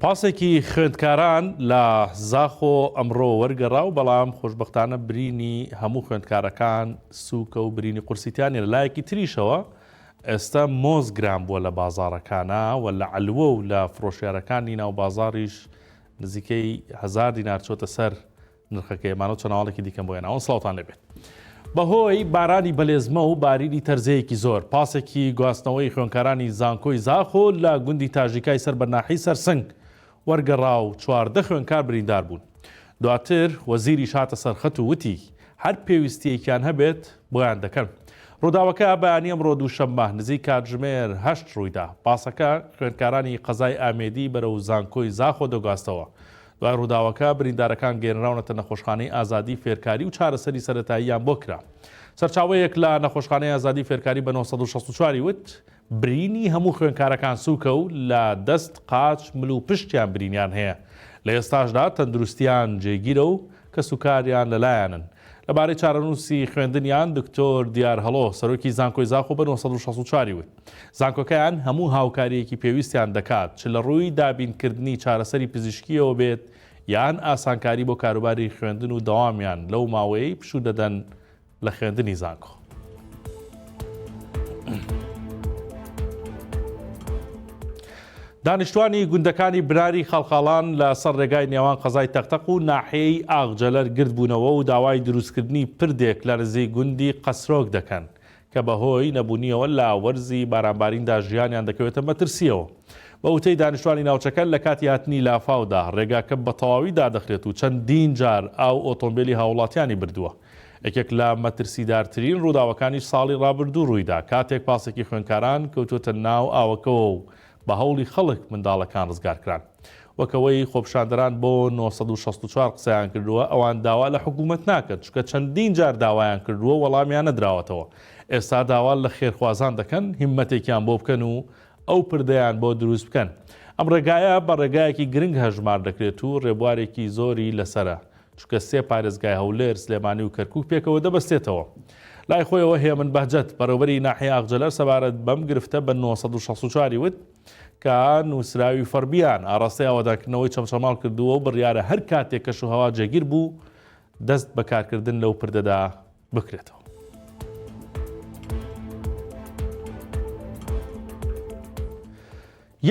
پاسێکی خوێندکاران لە زاخۆ ئەمڕۆ وەرگەڕا و بەڵام خۆشبەختانە برینی هەموو خوێندکارەکان سووکە و برینی قورسیتیانی لە لایەکی تریشەوە ئێستا مۆز گران بووە لە بازاڕەکانە و لە عەلوە و لە فرۆشیارەکانی ناو بازاڕیش نزیکەی 1000 دینار چۆتە سەر نرخەکەی ئێمانە و چەناوەڵێکی دیکەم بۆ هێناوە سڵاوتان لێبێت. بەهۆی بارانی بەلێزمە و بارینی تەرزەیەکی زۆر پاسێکی گواستنەوەی خوێندکارانی زانکۆی زاخۆ لە گوندی تاژیکای سەر بەرناحی سەرسنگ وەرگەڕا و 14 خوێندکار بریندار بوون. دواتر وەزیری شاتە سەرخەت و وتی هەر پێویستیەکیان هەبێت بۆیان دەکەن. ڕووداوەکە بەیانی ئەمڕۆ دووشەممە نزیک کاتژمێر 8 ڕوویدا. پاسەکە خوێندکارانی قەزای ئامێدی بەرەو زانکۆی زاخۆ دەگواستەوە. دوای ڕووداوەکە بریندارەکان گەێنراونەتە نەخۆشخانەی ئازادی فێرکاری و چارەسەری سەرەتاییان بۆ کرا. سەرچاوەیەک لە نەخۆشخانەی ئازادی فێرکاری بە 1964 وت برینی هەموو خوێندکارەکان سووکە و لە دەست قاچ مل و پشتیان برینیان هەیە. لە ئێستاشدا تەندروستیان جێگیرە و کە سوکاریان لەلایەنن. لەبارەی چارەنووسی خوێندنیان دکتۆر دیار هەڵۆ سەرۆکی زانکۆی زاخۆ بە 1964 وت زانکۆکەیان هەموو هاوکاریەکی پێویستیان دەکات چ لە ڕووی دابینکردنی چارەسەری پزیشکیەوە بێت یان ئاسانکاری بۆ کاروباری خوێندن و دەوامیان لەو ماوەیەی پشوو دەدەن لە خوێندنی زانکۆ. دانیشتوانی گوندەکانی براری خەڵخاڵان لە سەر ڕێگای نێوان قەزای تەقتەق و ناحەیەی ئاغجەلەر گرت بوونەوە و داوای دروستکردنی پردێک لە ڕزی گوندی قەسرۆک دەکەن کە بەهۆی نەبوونیەوە لە وەرزی بارانباریندا ژیانیان دەکەوێتە مەترسیەوە. بە وتەی دانیشتوانی ناوچەکە لە کاتی هاتنی لافاودا ڕێگاکە بە تەواوی دادەخرێت و چەندین جار ئاو ئۆتۆمبیلی هاوڵاتیانی بردووە. یەکێک لە مەترسیدارترین ڕووداوەکانی ساڵی ڕابردوو ڕوویدا کاتێک پاسێکی خوێندکاران کەوتوتە ناو ئاوەکەوە و بە هەوڵی خەڵک منداڵەکان ڕزگارکران. وەکەوەی خۆپشاندەران بۆ 1964 قسەیان کردووە ئەوان داوا لە حکوومەت ناکەت چکە چەندین جار داوایان کردووە وەڵامیان نەدراوەتەوە. ئێستا داوا لە خێرخوازان دەکەن هیممەتێکیان بۆ بکەن و ئەو پردەیان بۆ دروست بکەن. ئەم ڕێگایە بە ڕێگایەکی گرنگ هەژمار دەکرێت و ڕێبوارێکی زۆری لەسرە چکە 3 پارێزگای هەولێر سلێمانی و کەرکووک پێکەوە دەبەستێتەوە. لای خۆیەوە هێمن بەهجەت بەڕێوەبەری ناحیە ئاغجەلەر سەبارەت بەم گرفتە بە 1964 وت کە نووسراوی فەربیان ئاڕاستەی ئاوادانکردنەوەی چەمچەماڵ کردووە و بڕیارە هەر کاتێک کەش و هەوا جێگیر بوو دەست بەکارکردن لەو پردەدا بکرێتەوە.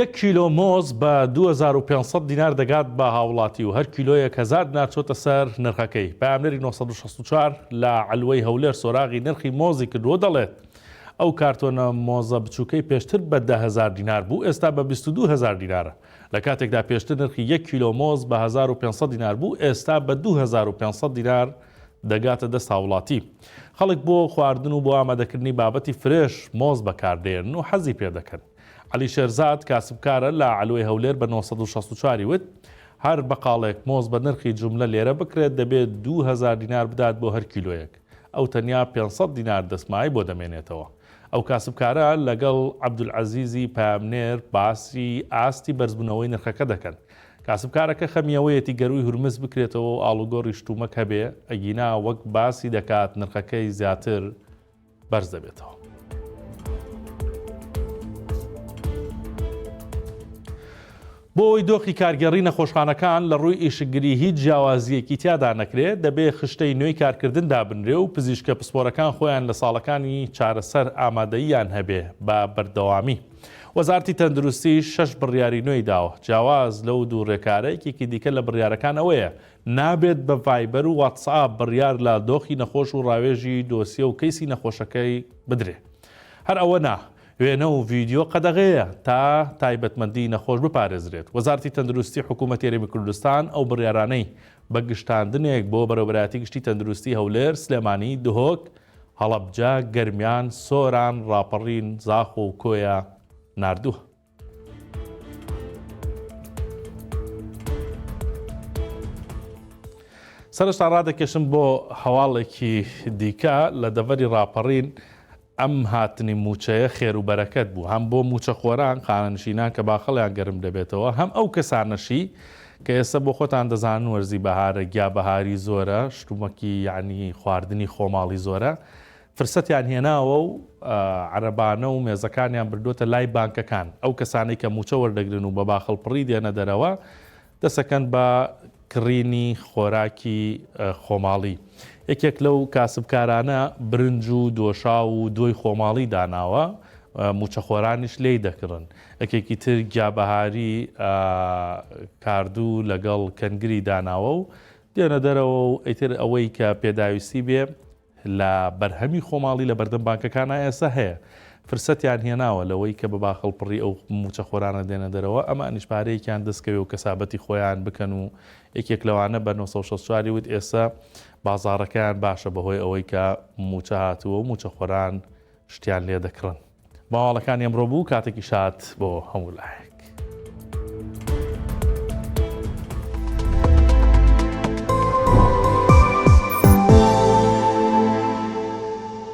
یەک کیلۆ مۆز بە 2500 دینار دەگات بە هاوڵاتی و هەر کیلۆیەک 1000 دینار چۆتە سەر نرخەکەی. پامنەری 1964 لە عەلوەی هەولێر سۆراغی نرخی مۆزی کردووە دەڵێت ئەو کارتۆنە مۆزە بچووکەی پێشتر بە 10,000 دینار بوو ئێستا بە 22,000 دینارە. لە کاتێکدا پێشتر نرخی 1 کیلۆ مۆز بە 1500 دینار بوو ئێستا بە 2500 دینار دەگاتە دەست هاوڵاتی. خەڵک بۆ خواردن و بۆ ئامادەکردنی بابەتی فرێش مۆز بەکاردێن و حەزی پێ دەکەن. عەلی شێرزاد کاسبکارە لە عەلوەی هەولێر بە 1964 وت هەر بەقاڵێک مۆز بە نرخی جوملە لێرە بکرێت دەبێت 2000 دینار بدات بۆ هەر کیلۆیەک. ئەو تەنیا 500 دینار دەسمای بۆ دەمێنێتەوە. ئەو کاسبکارە لەگەڵ عەبدولعەزیزی پامنێر باسی ئاستی بەرزبوونەوەی نرخەکە دەکەن. کاسبکارەکە خەمیەوەیەتی گەروی هورمز بکرێتەوە و ئاڵوگۆڕی شتومەک هەبێ ئەگینا وەک باسی دەکات نرخەکەی زیاتر بەرز دەبێتەوە. بۆی دۆخی کارگەڕی نەخۆشخانەکان لە ڕووی ئیشگری هیچ جیاوازیەکی تیادا نەکرێت دەبێت خشتەی نوێی کارکردن دابنرێ و پزیشکە پسپۆرەکان خۆیان لە ساڵەکانی چارەسەر ئامادەییان هەبێ بە بەردەوامی. وەزارەتی تەندروستی 6 بڕیاری نوێی داوە. جیاواز لەو دوو ڕێکارەیەکێکی دیکە لە بڕیارەکان ئەوەیە نابێت بە ڤایبەر و واتساب بڕیار لە دۆخی نەخۆش و ڕاوێژی دۆسیە و کەیسی نەخۆشەکەی بدرێ. هەر ئەوە نا وێنە و ڤیدیۆ قەدەغەیە تا تایبەتمەندی نەخۆش بپارێزرێت. وەزارەتی تەندروستی حکوومەتی هەرێمی کوردستان ئەو بڕیارانەی بە گشتاندنێک بۆ بەرەوبەرایەتی گشتی تەندروستی هەولێر، سلێمانی، دهۆک، هەڵەبجە، گەرمیان، سۆران، ڕاپەڕین، زاخۆ و کۆیە ناردووە. سەرشتا ڕادەکێشم بۆ هەواڵێکی دیکە لە دەڤەری ڕاپەڕین ئەم هاتنی موچەیە خێر و بەرەکەت بوو هەم بۆ موچەخۆران خانەنشینان کە باخەڵیان گەرم دەبێتەوە هەم ئەو کەسانەشی کە ئێستا بۆ خۆتان دەزانن وەرزی بەهارە گیا بەهاری زۆرە شتومەکی یعنی خواردنی خۆماڵی زۆرە فرسەتیان هێناوە و عەرەبانە و مێزەکانیان بردووەتە لای بانکەکان. ئەو کەسانەی کە موچە وەردەگرن و بە باخەڵپڕی دێنە دەرەوە دەسەکەن بە کڕینی خۆراکی خۆماڵی. یەکێک لەو کاسبکارانە برنج و دۆشا و دۆی خۆماڵی داناوە، موچەخۆرانیش لێی دەکڕن. یەکێکی تر گیابەهاری کاردوو لەگەڵ کەنگری داناوە و دێنە دەرەوە و ئیتر ئەوەی کە پێداویستی بێ لە بەرهەمی خۆماڵی لە بەردەم بانکەکانە ئێستا هەیە. فرسەتیان هێناوە لەوەی کە بە باخەڵپڕی ئەو موچەخۆرانە دێنە دەرەوە، ئەمە ئەنیشپارەیەکیان دەستکەوێ و کەسابەتی خۆیان بکەن و یەکێک لەوانە بە 1964 وت ئێستا بازاڕەکەیان باشە بەهۆی ئەوەی کە موچە هاتووە و موچەخۆران شتیان لێ دەکڕن. باوەڵەکانی ئەمڕۆ بوو، کاتێکی شات بۆ هەموو لای.